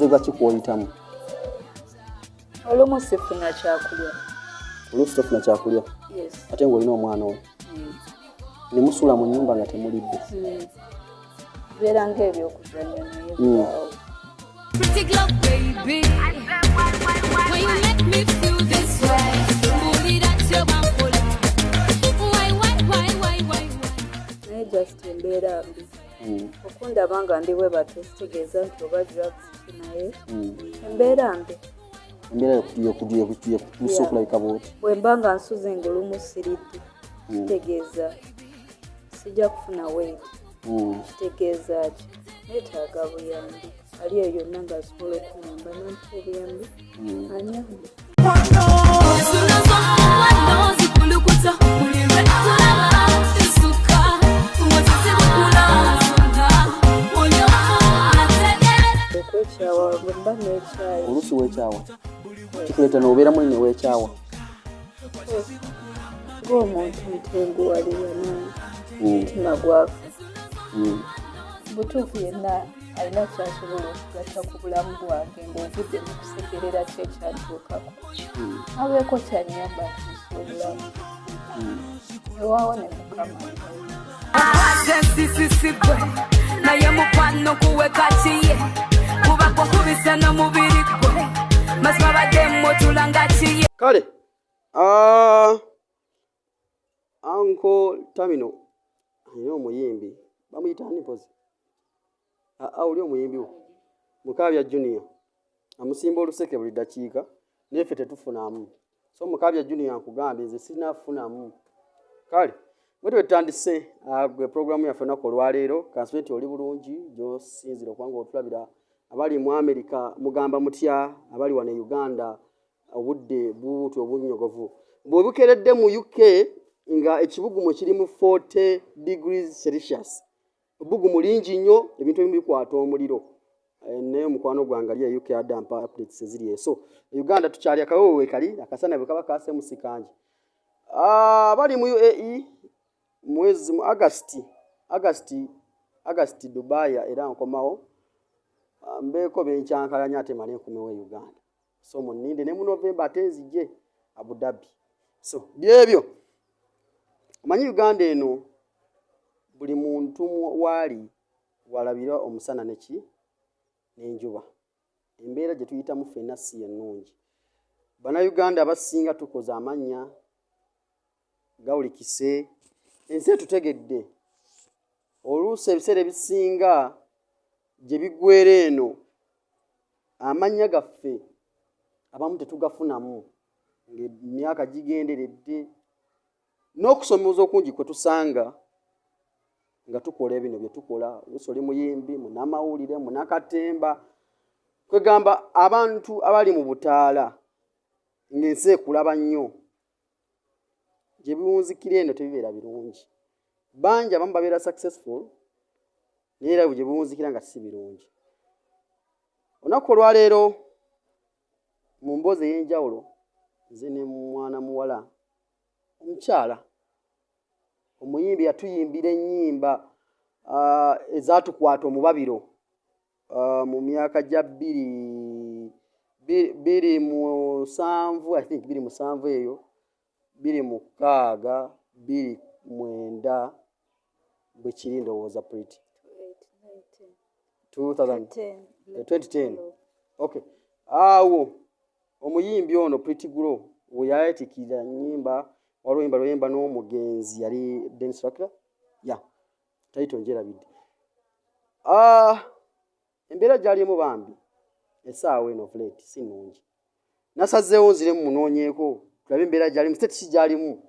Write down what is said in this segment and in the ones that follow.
buzibu ki kw'oyitamu? Olumu sifuna kyakulya. Oluusi tofuna kyakulya? Yes. Ate ng'olina omwana we? Ne musula mu nnyumba nga temulidde? Beera ng'ebyokuzannya naye bwaawo. Pretty glove, baby. When you make me feel this way, booty that's your bambola. Why? Naye just embeera mbi. Okundaba nga ndi bwe batyo kitegeeza nti oba drugs naye embeera mbi. Embeera yokutuusa okulabika bw'oti? Bwe mba nga nsuze ng'olumu siridde kitegeeza sijja kufuna weight. Kitegeeza ki? Neetaaga buyambi. Ali eyo yonna ng'asobola okunyamba nampa obuyambi anyambe. Okwekyawa bwe mba n'ekyayi. Oluusi weekyawa? Kikuleeta n'obeeramu ne weekyawa? Ng'omuntu ntenguwalira n'omutima gwafe. Butuufu yenna alina kyasobola okugatta ku bulamu bwange ng'ovudde mu kusekerera kye kyatuukako. Abeeko kyanyamba atuusa obulamu. Ewaawo ne Mukama. Sisisigwe naye mukwano kuweka kiye kubako kubisa n'omubiri gwe mazima baddemu otulanga kiye. Kale Uncle Tamino alina omuyimbi bamuyita ani mpozi? Oli omuyimbi wo Mukaabya Junior amusimba oluseke buli ddakiika naye ffe tetufunamu. So Mukaabya Junior nkugambye nze sinafunamu. Kale bwe twetandise gwe programu yaffe olunaku olwaleero kansibe nti oli bulungi gy'osinzira okubanga otulabira abali mu America mugamba mutya, abali wano e Uganda obudde buuti obunnyogovu. Bw'obukeeredde mu UK nga ekibugumu kiri mu 40 degrees Celsius. Obugumu lingi nnyo, ebintu ebimu bikwata omuliro. Naye mukwano gwange ali e UK adampa updates eziri eso. Uganda tukyali akawewe kali akasana bwe kaba kaasemu kangi. Abali mu UAE mwezi mu August Dubai era nkomawo mbeeko benkyankalanya ate male nkomewo e Uganda. So muninde ne mu November ate nzije Abu Dhabi. So byebyo manyi Uganda eno buli muntu waali walabira omusana neki n'enjuba. Embeera gye tuyitamu ffenna si ennungi. Bannayuganda abasinga tukoze amannya gawulikise ensi etutegedde. Oluusi ebiseera ebisinga gye biggweera eno amannya gaffe abamu tetugafunamu ng'emyaka gigenderedde n'okusomoza okungi kwe tusanga nga tukola bino bye tukola. Oluusi oli muyimbi, munnamawulire, munnakatemba, kwegamba abantu abali mu butaala ng'ensi ekulaba nnyo gye biwunzikira eno tebibeera birungi. Bangi abamu babeera successful naye era gye biwunzikira nga si birungi. Olunaku olwaleero mu mboozi ey'enjawulo nze ne mwana muwala omukyala omuyimbi yatuyimbira ennyimba ezatukwata omubabiro mu myaka gya 2007 I think 2007 eyo 2006 2009 bwe kiri ndowooza Pretty 2010. Okay. Awo omuyimbi ono Pretty Grow we yayetikira nnyimba oluyimba luyimba n'omugenzi yali Dennis Rakla taito njerabidde. Embeera gyalimu bambi essaawa eno flat si nnungi. Nasazeewo nzire mu munoonyeeko tulabe embeera gyalimu state gyalimu.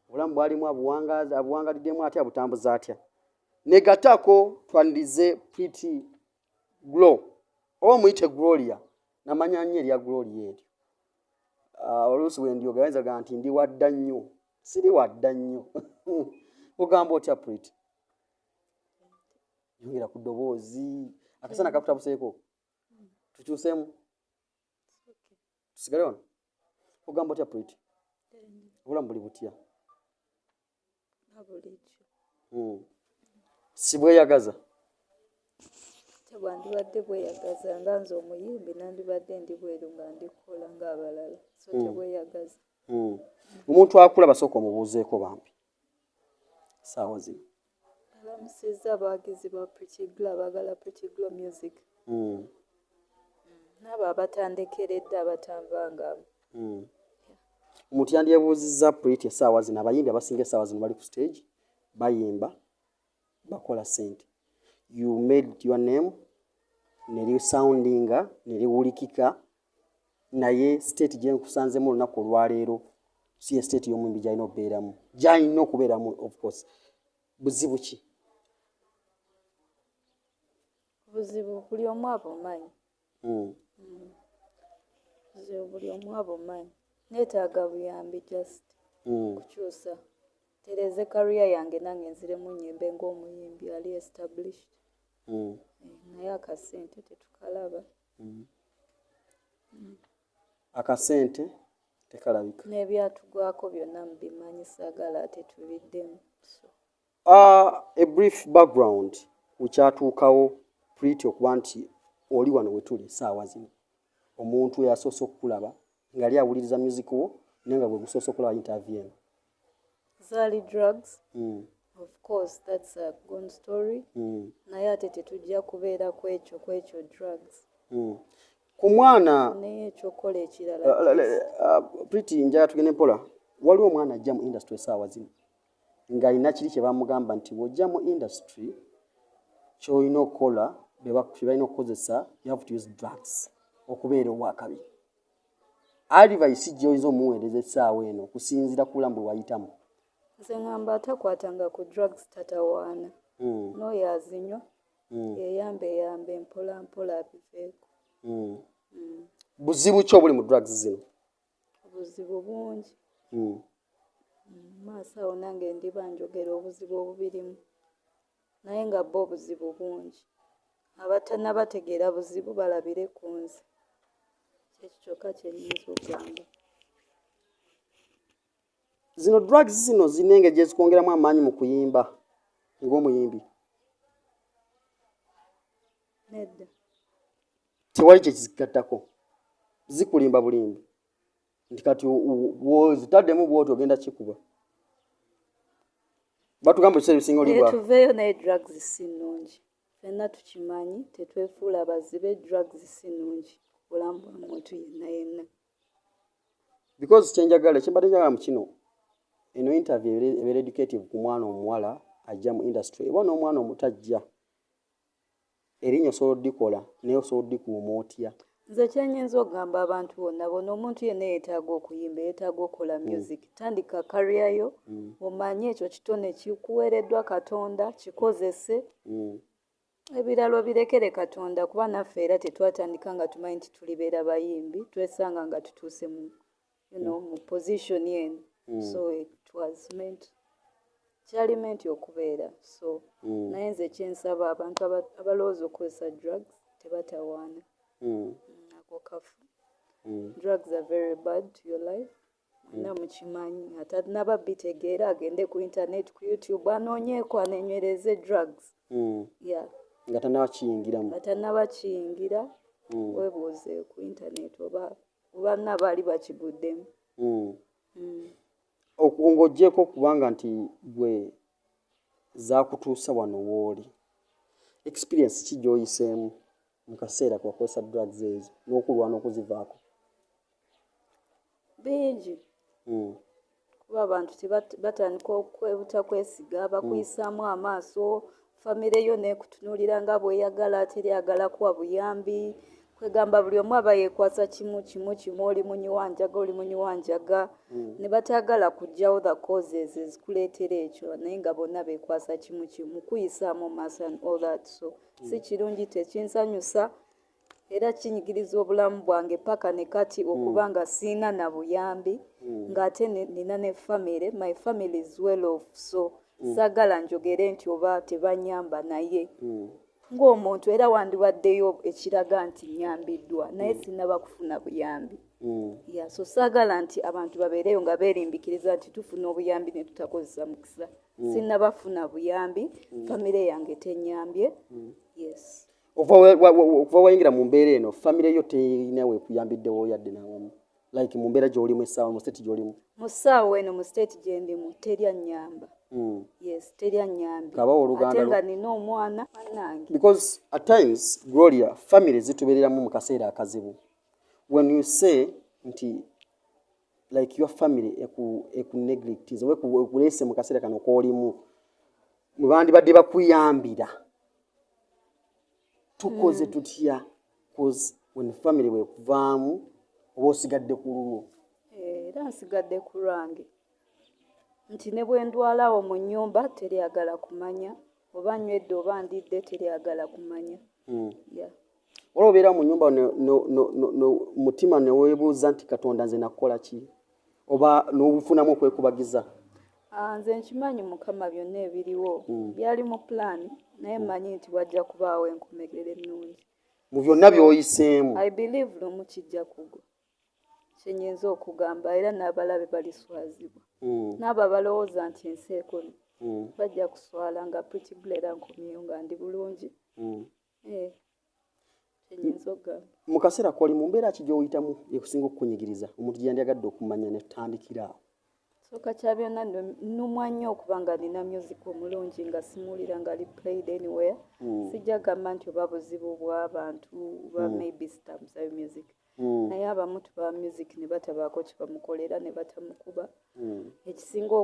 Obulamu bwalimu abuwangaliddemu atya abutambuza atya. Negatako twandize Pretty Grow oba muyite Gloria namanya nnyo erya Gloria eryo. Oluusi bwe ndyogaanza nti ndi wadda nnyo siri wadda nnyo. Ogamba otya Pretty? Yongera ku ddoboozi akasana kakutabuseeko tukyuseemu tusigale wano. Ogamba otya Pretty? Obulamu buli butya? Si bweyagaza? bwandibadde bweyagaza nga nze omuyimbi nandibadde ndi bweru nga ndikola ng'abalala so tebweyagaza. Omuntu akula basooka omubuuzeeko bambi saawa zino. Balamusizza abawagizi ba Pretty Glow abaagala Pretty Glow music. N'abo abatandekeredde abatanvangamu. Omuntu yandyebuuzizza Pretty essaawa zino abayimbi abasinga essaawa zino bali ku stage bayimba bakola ssente. You made your name nerisoundinga neriwulikika naye state gye nkusanzemu olunaku olwaleero si ye state y'omuyimbi gy'alina okubeeramu gy'alina okubeeramu of course. Buzibu ki? Buzibu buli omu abumanyi. Buzibu buli omu abumanyi. Neetaaga buyambi just kukyusa. Tereze career yange nange nziremu nnyimbe ng'omuyimbi ali established. Naye akasente tetukalaba. Akasente tekalabika. N'ebyatugwako byonna mubimanyi saagala ate tubiddemu. A brief background kukyatuukawo Pretty okuba nti oli wano wetuli essaawa zino omuntu eyasoose okukulaba ng'ali awuliriza music wo naye nga bwe gusoose okulaba interview eno. Zaali drugs. Of course that's a good story. Naye ate tetujja kubeera ku ekyo drugs. Ku mwana naye ekyokola ekirala Pretty njala tugende mpola waliwo omwana ajja mu industry essaawa zino ng'alina kiri kye bamugamba nti bw'ojja mu industry ky'olina okukola bye balina okukozesa you have to use drugs okubeera owakabi. Advice gy'oyinza omuweereza essaawa eno okusinziira ku bulamu bwe wayitamu? Nze ngamba atakwatanga ku drugs tatawaana. N'oyo azinywa yeyambe mpola mpola abiveeko. Buzibu ki obuli mu drugs zino? Obuzibu bungi. Maaso awo nange ndiba njogera obuzibu obubirimu naye nga bo obuzibu bungi. Abatannabategeera buzibu balabire ku nze. Ekyo kyokka kye nnyinza okugamba. Zino drugs zino zirina engeri gye zikwongeramu amaanyi mu kuyimba ng'omuyimbi? Nedda. Tewali kye kizigattako? Zikulimba bulimbi nti kati zitaddemu bw'oti ogenda kikuba? Batugamba ekiseera ebisinga olibwa tuveeyo naye drugs si nnungi. Ffenna tukimanyi tetwefuula bazibe drugs si nnungi ku bulamu bwa muntu yenna yenna. Because kyenjagala ekimbadde njagala mu kino eno interview ebeera educative ku mwana omuwala ajja mu industry eba n'omwana omutajja erinnya osobola oddikola naye osobola oddikuuma otya? Nze kyenyinza okugamba abantu bonna omuntu yenna yeetaaga okuyimba yeetaaga okukola music. Tandika career yo omanye ekyo kitone kikuweereddwa Katonda kikozese. Ebirala obirekere Katonda kuba naffe era tetwatandika nga tumanyi nti tulibeera bayimbi twesanga nga tutuuse mu position eno. So it was kyali meant okubeera. So naye nze kyensaba abantu abalowooza okukozesa drugs tebatawaana. Ako kafu. Drugs are very bad to your life. Mwenna mukimanyi atanaba bitegeera agende ku internet ku YouTube anoonyeeko anenywereze drugs. Nga tannaba kiyingira weebuuze ku internet oba nabaali bakiguddemu. Ng'oggyeko kubanga nti gwe zaakutuusa wano w'oli experience ki gy'oyiseemu mu kaseera kwakozesa drugs ezo n'okulwana okuzivaako? Bingi. Kuba abantu batandika obutakwesiga bakuyisaamu amaaso famire yo neekutunuulira nga bweyagala teryagala kuwa buyambi kwegamba buli omu aba yeekwasa kimu oli munyiwanjaga oli munyiwanjaga ne bataagala kugyawo the causes ezikuleetera ekyo naye nga bonna beekwasa kimu kuyisaamu maaso and all that. So si kirungi tekinsanyusa era kinyigiriza obulamu bwange paka ne kati okuba nga siina na buyambi ng'ate nina ne family. My family is well off so saagala njogere nti oba tebanyamba naye ng'omuntu era wandibaddeyo ekiraga nti nyambiddwa naye sinaba kufuna buyambi. So saagala nti abantu babeereyo nga beerimbikiriza nti tufuna obuyambi ne tutakozesa mukisa. Sinabafuna buyambi famire yange tenyambye. Yes. okuva wayingira mu mbeera eno famire yo terina weekuyambiddewo yadde nawamu like mu mbeera gy'olimu essaawa mu state gy'olimu mu ssaawa eno mu state gye ndimu teryannyamba. Yes, teryannyambi ate nga nina omwana mannange. Because at times Gloria family zitubeereramu mu kaseera akazibu when you say nti like your family ekuneglectize wekuleese mu kaseera kano koolimu mwe bandibadde bakuyambira tukoze tutya cause when family wekuvaamu oba osigadde ku lulwo. Era nsigadde ku lwange nti ne bwe ndwalawo mu nnyumba teryagala kumanya oba nywedde oba ndidde teryagala kumanya. Olwo obeera mu nnyumba mutima ne weebuuza nti Katonda nze nakukola ki oba n'obufunamu okwekubagiza? Nze nkimanyi Mukama byonna ebiriwo byali mu pulaani naye mmanyi nti wajja kubaawo enkomerero ennungi mu byonna by'oyiseemu. I believe lumu kijja kugwa kyenyinza okugamba era n'abalabe baliswazibwa n'abo abalowooza nti ensi ekono bajja kuswala nga pretty glera nkomyeyo nga ndi bulungi. Kyenyinza okugamba mu kaseera koli mu mbeera ki gy'oyitamu ekusinga okukunyigiriza omuntu gye yandyagadde okumanya ne tutandikira awo? Sooka kya byonna nnumwa nnyo okuba nga nina music omulungi nga simuwulira nga li played anywhere. Sijja gamba nti oba buzibu bw'abantu oba maybe stamps of music naye abamu tuba music ne batabaako kye bamukolera ne batamukuba. Ekisinga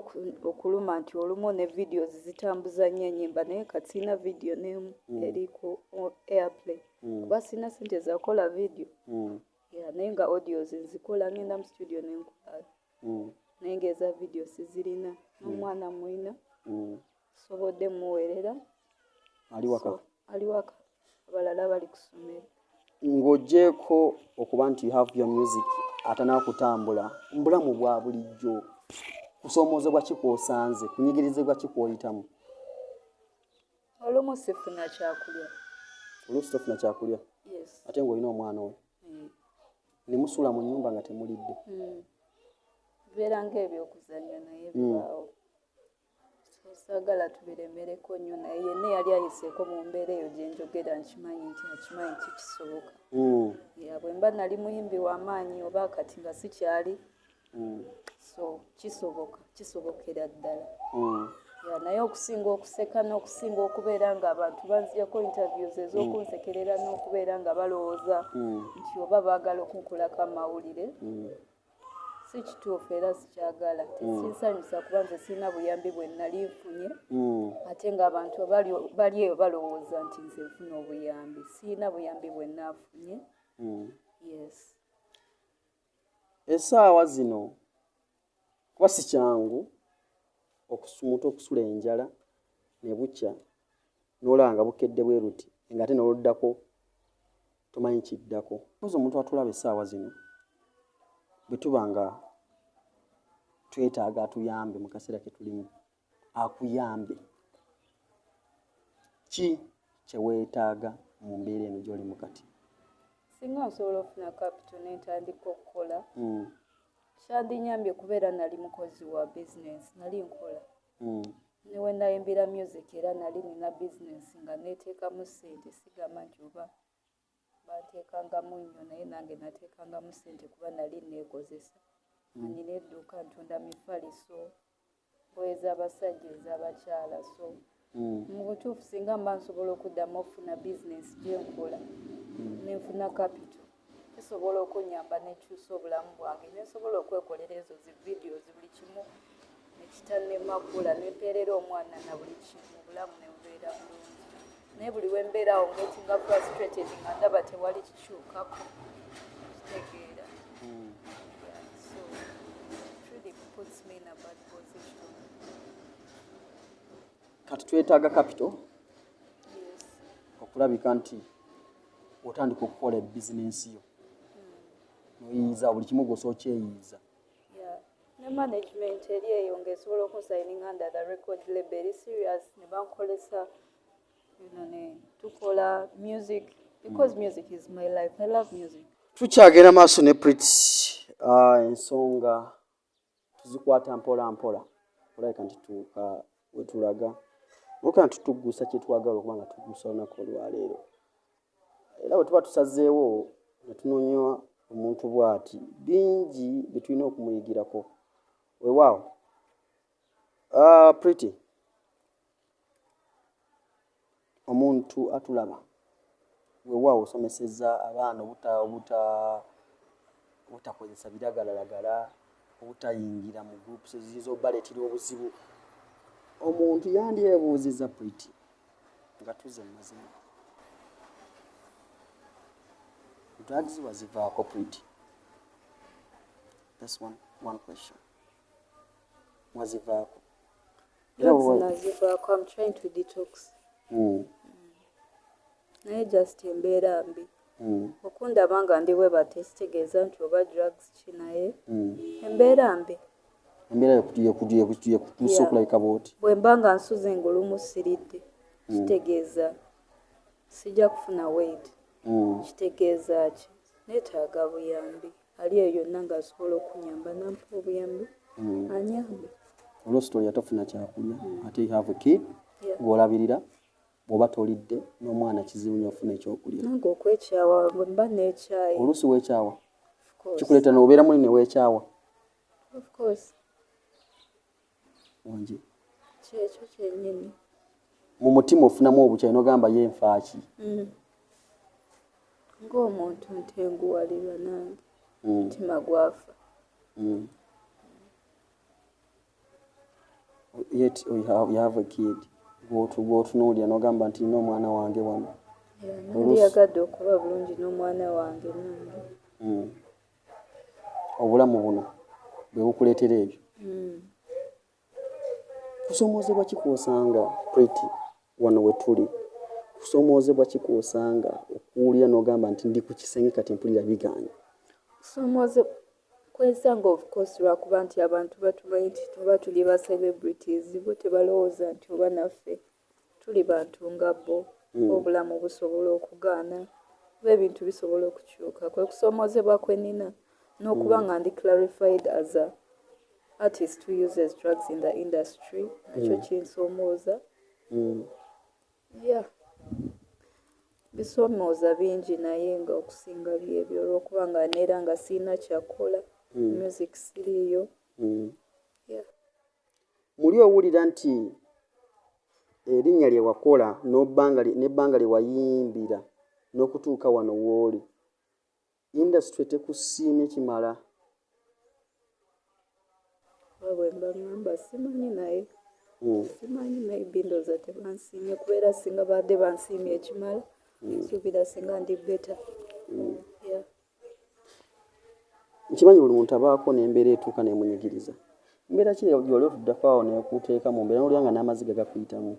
okuluma nti olumu ne videos zitambuza nnyo ennyimba naye kati sirina video n'emu eri ku airplay kuba sirina ssente zakola video naye nga audios nzikola ngenda mu studio nenkola naye ngeza video sizirina n'omwana mwina sobodde muweerera ali waka abalala bali ku ssomero. Ng'oggyeko okuba nti you have your music atanaakutambula mu bulamu bwa bulijjo kusoomoozebwa ki kw'osanze kunyigirizibwa ki kw'oyitamu? Olumu sifuna kyakulya. Oluusi tofuna kyakulya ate ng'olina omwana oyo ne musula mu nnyumba nga temulidde. Bibeera ng'ebyokuzannya naye bibaawo saagala tubiremereko nnyo naye yenna yali ayiseeko mu mbeera eyo gye njogera nkimanyi nti akimanyi nti kisoboka. Bwe mba nali muyimbi w'amaanyi oba kati nga sikyali so kisobokera ddala. Naye okusinga okuseka n'okusinga okubeera ng'abantu banzijako interviews ez'okunsekerera n'okubeera nga balowooza nti oba baagala okunkolako amawulire si kituufu era sikyagala. Tesinsanyusa kuba nze sirina buyambi bwe nali nfunye ate ng'abantu bali eyo balowooza nti nze nfuna obuyambi. Sirina buyambi bwe naafunye. Essaawa zino kuba si kyangu omuntu okusula enjala ne bukya n'olaba nga bukedde bwe ruti nga ate n'oluddako tomanyi kiddako. Ozi omuntu atulaba essaawa zino bwe tuba nga twetaaga atuyambe mu kaseera ke tulimu akuyambe ki kye weetaaga mu mbeera eno gy'olimu kati? Singa nsobola okufuna capital n'entandika okukola kyandinyambye kubeera nali mukozi wa business nali nkola ne we nayimbira music era nali nina business nga neeteekamu ssente sigamba nti oba banteekangamu nnyo naye nange nateekangamu ssente kuba nali neekozesa nina edduuka ntunda mifaliso ngoye z'abasajja ez'abakyala so mu butuufu singa mba nsobola okuddamu okufuna bizinesi gyenkola nenfuna capital kisobola okunyamba nekyusa obulamu bwange nensobola okwekolera ezo zi videos buli kimu nekitannemakola nempeerera omwana na buli kimu obulamu nebubeera bulungi naye buli wembeera awo ngetinga frustrated nga ndaba tewali kikyukako kitegeera so it really puts me in a bad position. Kati twetaaga capital okulabika nti otandika okukola ebizinensi yo noyiiza buli kimu gwosa okyeyiiza ne management eri eyo ng'esobola okunsigning under the record label eri serious ne bankolesa ne tukola music because music is my life. I love music. Tukyagenda maaso ne Priti ensonga tuzikwata mpola mpola olabika nti tuuka wetulaga olabika nti tuggusa kye twagala okuba nga tuggusa olunaku olwaleero era bwe tuba tusazeewo ne tunoonya omuntu bw'ati bingi bye tulina okumuyigirako weewaawo. Pretty omuntu atulaba weewaawo osomesezza abaana obutakozesa biragalalagala, obutayingira mu groups eziyinza obbaleetera obuzibu. Omuntu yandyebuuzizza Pretty nga tuze mu mazima drugs wazivaako Pretty? That's one question. Wazivaako? Nazivaako. I'm trying to detox. Naye just embeera mbi. Okundaba nga ndi bwe bati kitegeeza nti oba drugs ki naye embeera mbi. Embeera yekutuusa okulabika bw'oti. Bwe mba nga nsuze engulumu siridde kitegeeza sijja kufuna weight. Kitegeeza ki? Neetaaga buyambi. Ali eyo yonna ng'asobola okunyamba nampa obuyambi anyambe. Olw'ositoli yatafuna kyakulya ate you have a kid gw'olabirira bw'oba tolidde n'omwana kizibu nnyo ofuna ekyokulya. Nange okwekyawa bwe mba n'ekyayi. Oluusi weekyawa kikuleeta n'obeera muli ne weekyawa. Of course. Wangi kyekyo kyennyini. Mu mutima ofunamu obukyayi n'ogamba ye nfaaki. Ng'omuntu ntenguwalirwa nange mutima gwafa. Yet you have a kid gw'otunuulira n'ogamba nti nina omwana wange wano. Nandiyagadde okuba bulungi n'omwana wange nange. Obulamu buno bwe bukuleetera ebyo. Kusomoozebwa kikwosanga Pretty wano we tuli? Kusomoozebwa kikwosanga okuwulira n'ogamba nti ndi ku kisenge kati mpulira biganye? Kusomoozebwa kwesanga of course lwakuba nti abantu batumanyi nti tuba tuli ba celebrities bo tebalowooza nti oba naffe tuli bantu nga bo. Obulamu busobola okugaana oba ebintu bisobola okukyuka. Kwe kusomoozebwa kwe nina n'okuba nga ndi clarified as a artist who uses drugs in the industry nakyo kinsomooza. Bisomooza bingi naye nga okusinga byebyo olw'okuba nga neera nga sirina kyakola music siriiyo. Muli owulira nti erinnya lye wakola n'ebbanga lye wayimbira n'okutuuka wano w'oli industry tekusiimye kimala? Bwe mba ngamba simanyi naye simanyi maybe ndowooza tebansiimye kubeera singa badde bansiimye ekimala nsuubira singa ndi beta. Nkimanyi buli muntu abaako n'embeera etuuka n'emunyigiriza. Mbeera ki gy'oli otuddako awo n'ekuteeka mu mbeera n'olya nga n'amaziga gakuyitamu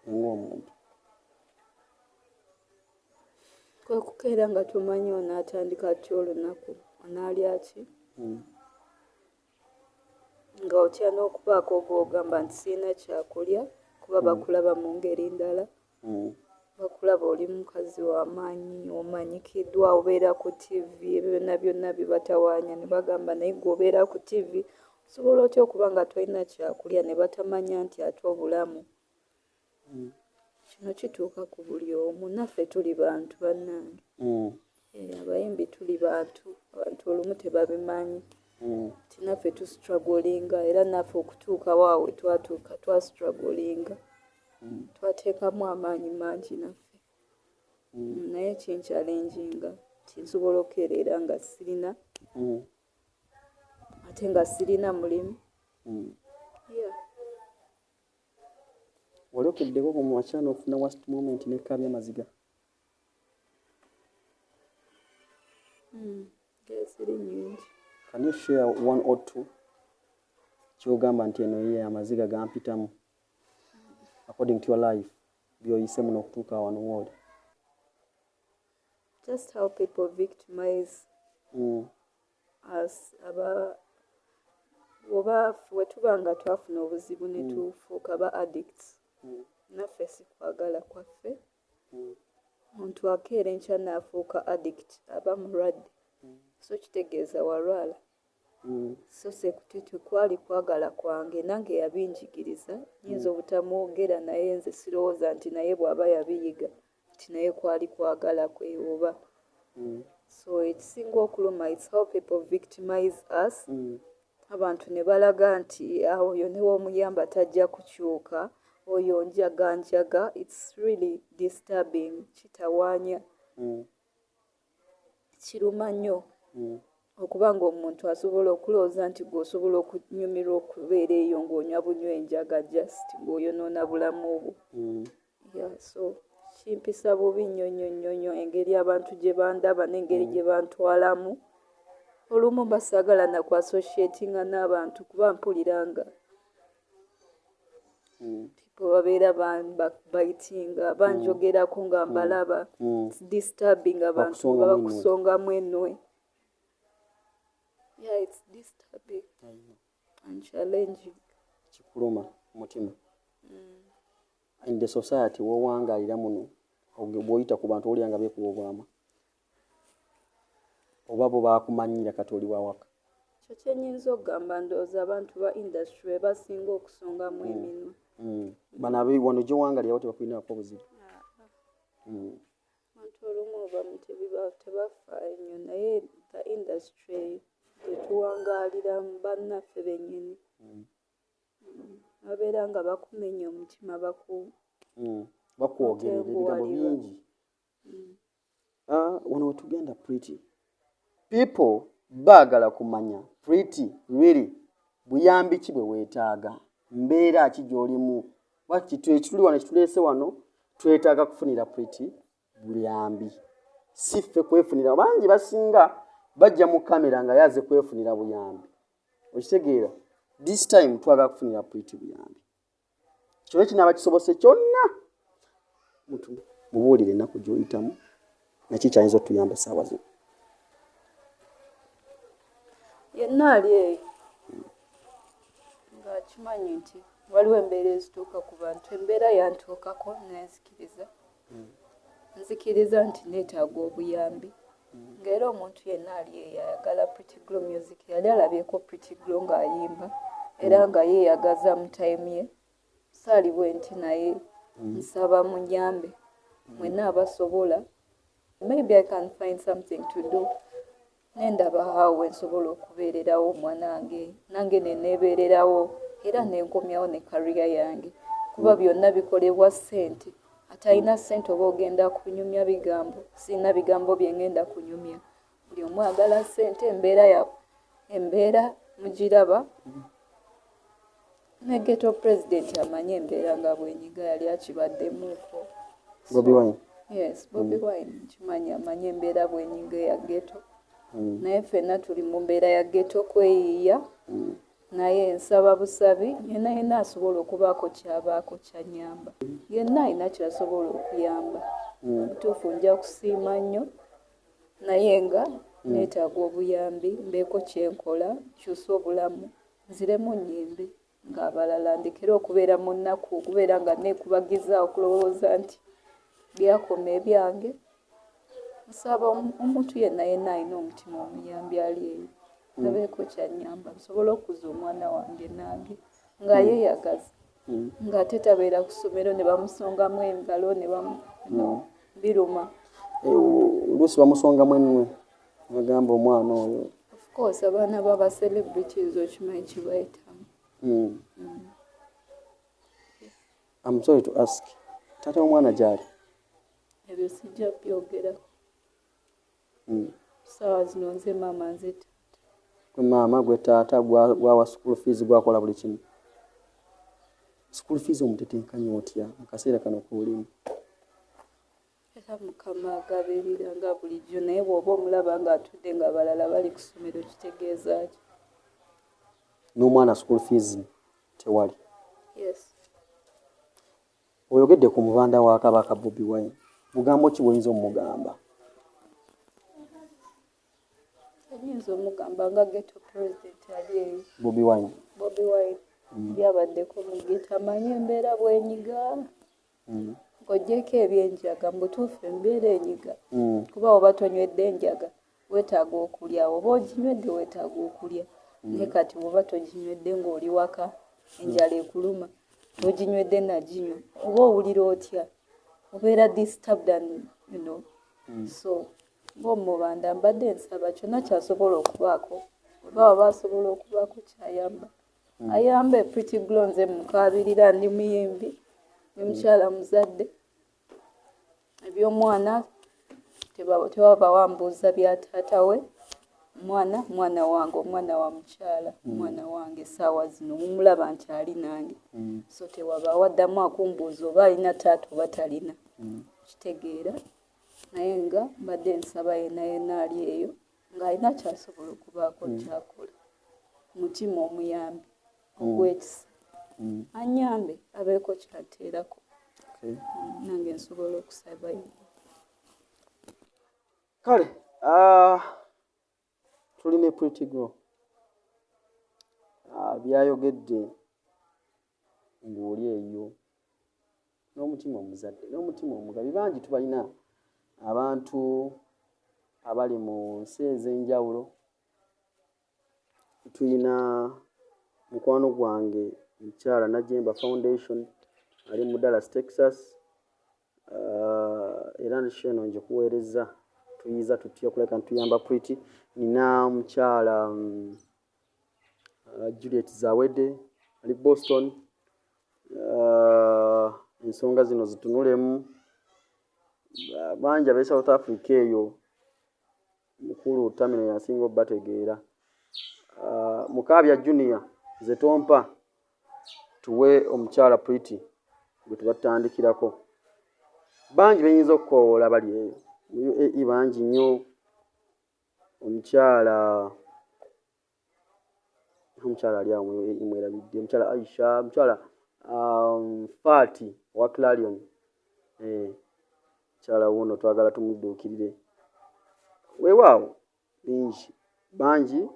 ng'omuntu? Kwe kukeera nga tomanyi onaatandika ki olunaku onaalya ki nga otya n'okubaako gw'ogamba nti sirina kyakulya kuba bakulaba mu ngeri ndala. Bakulaba oli mukazi w'amaanyi omanyikiddwa obeera ku TV ebyo byonna byonna bibatawaanya ne bagamba naye gw'obeera ku TV osobola otya okuba nga tolina kyakulya ne batamanya nti ate obulamu. Kino kituuka ku buli omu. Naffe tuli bantu bannange. Abayimbi tuli bantu olumu tebabimanyi nti naffe tustruggolinga era naffe okutuukawo awo we twatuuka twastruggolinga. Twateekamu amaanyi mangi naffe naye kinkyalenjinga kinsobola okukeerera nga sirina ate nga sirina mulimu. Wali okeddeko mu makya n'ofuna worst moment n'ekkaabya amaziga? Siri nnyingi. Can you share one or two ky'ogamba nti eno ye amaziga gampitamu according to your life by'oyise muno okutuuka wano w'oli? Just how people victimize us. Oba we tuba nga twafuna obuzibu ne tufuuka ba addicts. Naffe si kwagala kwaffe. Omuntu akeera enkya n'afuuka addict aba mulwadde. So kitegeeza walwala. So sekutete kwali kwagala kwange nange yabinjigiriza nyinza obutamwogera naye nze sirowooza nti naye bw'aba yabiyiga gift naye kwali kwagala kwewoba. So ekisinga okuluma it's how people victimize us. Abantu ne balaga nti oyo ne w'omuyamba tajja kukyuka, oyo njaga. It's really disturbing, kitawaanya. Kiruma nnyo okuba ng'omuntu asobola okulowooza nti gw'osobola okunyumirwa okubeera eyo ng'onywa bunywa enjaga just ng'oyonoona bulamu bwo. So kimpisa bubi nnyo engeri abantu gye bandaba n'engeri gye bantwalamu. Olumu basaagala na ku associatinga n'abantu kuba mpulira nga babeera bayitinga banjogerako nga mbalaba. It's disturbing abantu nga bakusongamu ennwe. Yeah, it's disturbing and challenging. Kikuluma mutima. In the society wowangaalira muno bw'oyita ku bantu olya nga beekuba obwama oba bo baakumanyira kati oli wawaka. Kyo kyenyinza okugamba ndowooza abantu ba industry basinga okusongamu eminwe. Bano wano gyewangaalirawo tebakulinaako buzibu. Abantu olumu obamu tebafaayo nnyo naye the industry tetuwangaalira bannaffe bennyini. Babeera nga bakumenya omutima bakwogerera ebigambo bingi. Wano wetugenda Pretty. People baagala kumanya Pretty really buyambi ki bwe weetaaga, mbeera ki gy'olimu. Ekituli wano ekituleese wano twetaaga kufunira Pretty buyambi. Si ffe kwefunira, bangi basinga bajja mu kamera nga yaze kwefunira buyambi. Okitegeera? This time twagala kufunira Pretty buyambi. Kyo kinaaba kisobose kyonna mubuulire ennaku gy'oyitamu naki kyayinza otuyamba essaawa zino. Yenna ali eyo ng'akimanyi nti waliwo embeera ezituuka ku bantu. Embeera yantuukako nenzikiriza. Nzikiriza nti neetaaga obuyambi. Ng'era omuntu yenna ali eyo ayagala Pretty Glow music. Yali alabyeko Pretty Glow ng'ayimba era nga yeeyagaza mu time ye. Saali bwe nti naye nsaba munyambe mwenna abasobola. Maybe I can find something to do. Nendaba awo nsobola okubeererawo omwana wange nange neneebeererawo era nenkomyawo ne career yange kuba byonna bikolebwa ssente. Atalina ssente oba ogenda kunyumya bigambo. Sirina bigambo bye ngenda kunyumya. Buli omu agala ssente. Embeera mugiraba. Ne ghetto president amanyi embeera nga bwenyiga yali akibaddemuuko. Bobi Wine. Yes, Bobi Wine kimanyi amanyi embeera bwenyiga ya ghetto. Naye ffenna tuli mu mbeera ya ghetto kweyiiya. Naye nsaba busabi yenna asobola okubaako kyabaako kyanyamba. Yenna alina kyasobola okuyamba. Mutuufu nja kusiima nnyo naye nga neetaaga obuyambi mbeeko kyenkola kyusa obulamu nziremu nnyimbe ng'abalala ndekera okubeera mu nnaku okubeera nga neekubagiza okulowooza nti byakoma ebyange. Nsaba omuntu yenna alina omutima omuyambi ali eyo nabeeko kyanyamba nsobole okuza omwana wange nange nga yeeyagaza ng'ate tabeera ku ssomero ne bamusongamu engalo biruma. Oluusi bamusongamu ennwe bagamba omwana oyo. Of course abaana baba celebrities okimanyi kibayitamu. I'm sorry to ask. Taata w'omwana gy'ali? Ebyo sijja byogerako. Ssaawa zino nze maama nze taata. Gwe maama gwe taata gwawa school fees gwakola buli kimu. School fees omutetenkanya otya mu kaseera kano k'olimu? Era Mukama agabirira nga bulijjo naye bw'oba omulaba ng'atudde nga balala bali ku ssomero kitegeeza ki? N'omwana school fees tewali? Yes. Oyogedde ku mubanda wa Kabaka Bobi Wine. Bugambo ki bw'oyinza omugamba? Oyinza omugamba nga ghetto president ali eyo. Bobi Wine. Bobi Wine. Yabaddeko mu ghetto amanyi embeera bw'enyiga. Ng'oggyeko ebyenjaga mu butuufu embeera enyiga. Kuba oba tonywedde enjaga weetaaga okulya. Oba oginywedde weetaaga okulya. Naye kati bw'oba toginywedde ng'oli waka enjala ekuluma. Toginywedde naginywa. Oba owulira otya. obeera disturbed and so ng'omubanda mbadde nsaba kyonna kyasobola okubaako oba waba asobola okubaako kyayamba ayambe Pretty Glow nze mukaabirira ndi muyimbi ne mukyala muzadde eby'omwana tewaba wambuuza bya taata we mwana wange omwana wa mukyala mwana wange essaawa zino mumulaba nti ali nange so tewaba waddamu akumbuuza oba alina taata oba talina kitegeera naye nga mbadde nsaba yenna ali eyo ng'alina kyasobola okubaako kyakola mutima omuyambi ogw'ekisa anyambe abeeko kyateerako nange nsobola okusaba kale tulina Pretty Glow byayogedde ng'oli eyo n'omutima omuzadde n'omutima omugabi bangi tubalina abantu abali mu nsi ez'enjawulo tulina mukwano gwange mukyala Najemba Foundation ali mu Dallas Texas era nsheno nje kuweereza tuyiza tutya okuleka ntuyamba Pretty nina mukyala Juliet Zawede ali Boston ensonga zino zitunulemu bangi ab'e South Africa eyo mukulu Tamino yasinga obbategeera Mukaabya Junior ze tompa tuwe omukyala Pretty gwe tubatandikirako bangi benyinza okukoowoola bali eyo UAE bangi nnyo omukyala ali awo mu UAE mwerabidde omukyala Aisha omukyala Fati wa Clarion mukyala wuno twagala tumudduukirire weewaawo bangi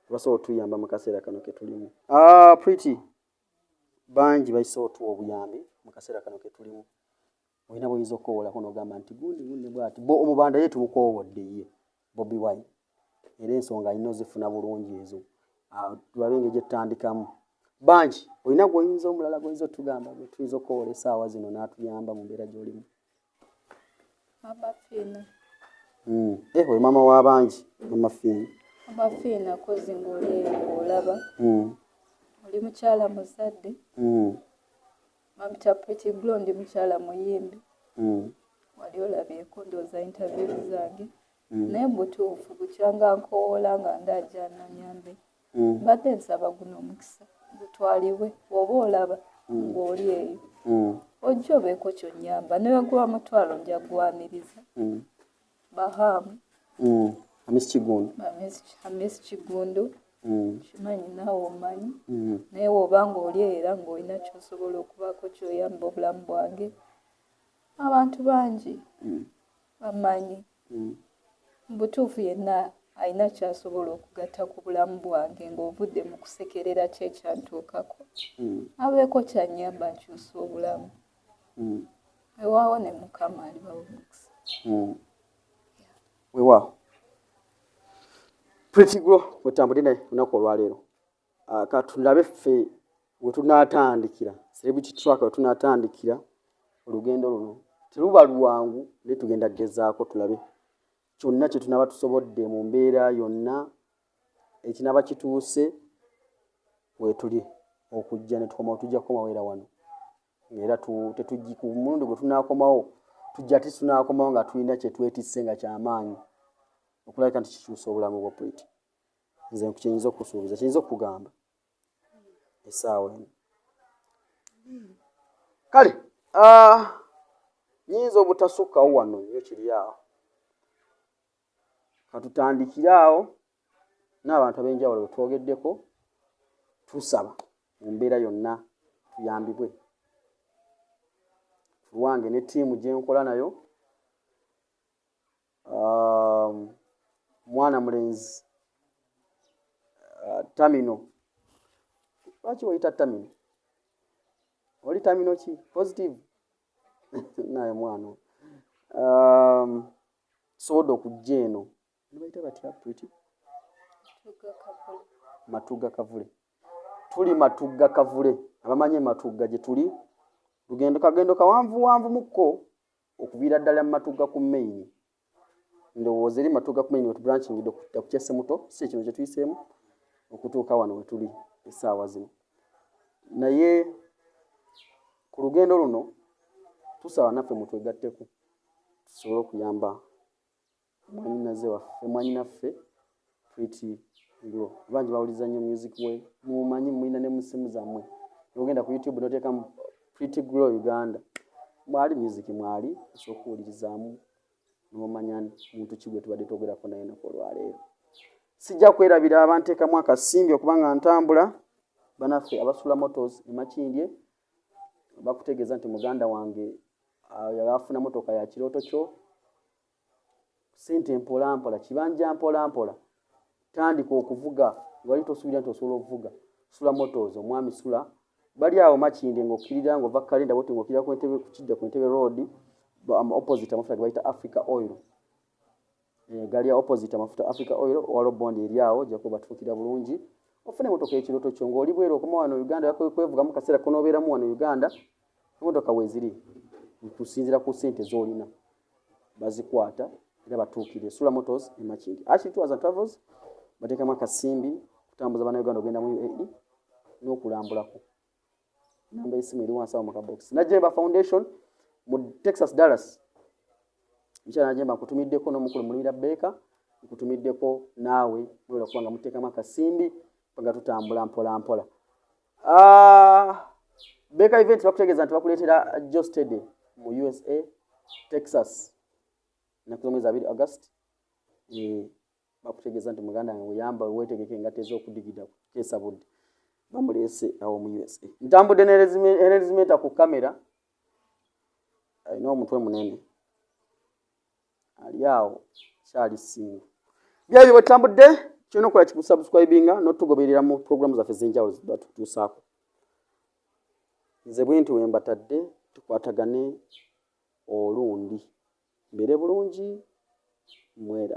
basobola otuyamba mu kaseera kano ke tulimu Pretty bangi bayisobola otuwa obuyambi mu kaseera kano ke tulimu olina bw'oyinza okukoowolako n'ogamba nti gundi bw'ati bo omubanda ye tumukoowodde ye Bobi Wine era ensonga alina ozifuna bulungi ezo tulabe engeri gye tutandikamu bangi olina gw'oyinza omulala gw'oyinza otugamba gwe tuyinza okukoowola essaawa zino n'atuyamba mu mbeera gy'olimu Amafiina we maama w'abangi amafiina amafiina kozi ng'oli olaba oli mukyala muzadde mamita Pretty Glow ndi mukyala muyimbi wali olabyeko ndooza interview zange naye butuufu bukyanga nkoowola nga ndajja nanyambe mbadde nsaba guno omukisa gutwalibwe oba olaba ng'oli eyo ojja obeeko kyonnyamba newe guba mutwalo nja gwaniriza bahamu Hamisi Kigundu kimanyi naawe omanyi naye woba ng'oli era ng'olina kyosobola okubaako kyoyamba obulamu bwange abantu bangi bamanyi butuufu yenna alina kyasobola okugatta ku bulamu bwange ng'ovudde mu kusekerera kyekyantuukako abeeko kyanyamba nkyusa obulamu ewaawo ne Mukama alibawo omukisa weewaawo Pretty Glow wetambudde naye olunaku olwaleero katulabe ffe we tunaatandikira celebrity track we tunaatandikira olugendo luno teruba lwangu naye tugenda gezaako tulabe kyonna kye tunaba tusobodde mu mbeera yonna ekinaba kituuse wetuli okujja ne tukoma tujja kukomawo era wano era tetujji ku mulundi gwe tunaakomawo tujja titunaakomawo nga tulina kye twetisse nga kyamaanyi okulabika nti kikyusa obulamu bwa Pretty nze kyenyinza okusuubiza kyenyinza okugamba essaawa eno kale nyinza obutasukkawo wano nnyo kiri awo katutandikire awo n'abantu ab'enjawulo bwe twogeddeko tusaba mu mbeera yonna tuyambibwe lwange ne ttiimu gye nkola nayo mwana mulenzi Tamino lwaki wayita Tamino oli Tamino ki positive naye mwana sobola okujja eno nibayita batya Pretty Matugga Kavule tuli Matugga Kavule abamanyi Matugga gye tuli lugendo kagendo kawanvu mukko okuviira ddala mu matuga ku main ndowooza eri matuga ku main wetubranchingidde okutta ku kyese muto si kino kye tuyiseemu okutuuka wano wetuli essaawa zino naye ku lugendo luno tusaba naffe mutwegatteko tusobole okuyamba mwanyinaze waffe mwanyinaffe Pretty Glow bangi bawuliza nnyo music we mumanyi mulina ne mu ssimu zammwe ogenda ku YouTube noteekamu Pretty Glow Uganda mwali music mwali osobola okuwulirizaamu n'omanya muntu ki gwe tubadde twogerako naye nako olwaleero sijja kwerabira abanteekamu akasimbi okubanga ntambula banaffe abasula motors emakindye bakutegeeza nti muganda wange yabafuna motoka ya kirooto kyo sente mpolampola kibanja mpolampola tandika okuvuga wali tosuubira nti osobola okuvuga sula motors omwami sula bali awo makindye ng'okkirira ng'ova kalenda boti ng'okkirira ku ntebe kukijja ku ntebe road opposite amafuta ge bayita Africa Oil gali opposite amafuta Africa Oil walo bondi eri awo ojja kuba batuukira bulungi ofune motoka y'ekirooto kyo ng'oli bwera okoma wano Uganda yakwevugamu kaseera konobeeramu wano Uganda emotoka weeziri kusinziira ku ssente z'olina bazikwata era batuukire Sula Motors emakindi Actually Tours and Travels bateekamu akasimbi kutambuza bana Uganda ogenda mu UAE n'okulambulako namba y'essimu eri wansi awo mu kabox Najemba Foundation mu Texas Dallas Mchana Najemba nkutumiddeko n'omukulu Mulumira Beka nkutumiddeko naawe mwera kubanga muteekamu akasimbi panga tutambula mpola Beka event bakutegeeza nti bakuleetera Joe Stede mu USA Texas nakuzo mwezi 2 August bakutegeeza nti muganda nguyamba wetegeke engatte ez'okudigida kesa budde bamuleese awo mu USA ntambudde n'erezimenta ku kamera alina omutwe munene ali awo kyali singa byabyo bwetambudde kyona okola kikusubscribinga n'otugoberera mu programu zaffe ez'enjawulo zitutuusaako nze bwenti wembatadde tukwatagane olundi mbere bulungi mwera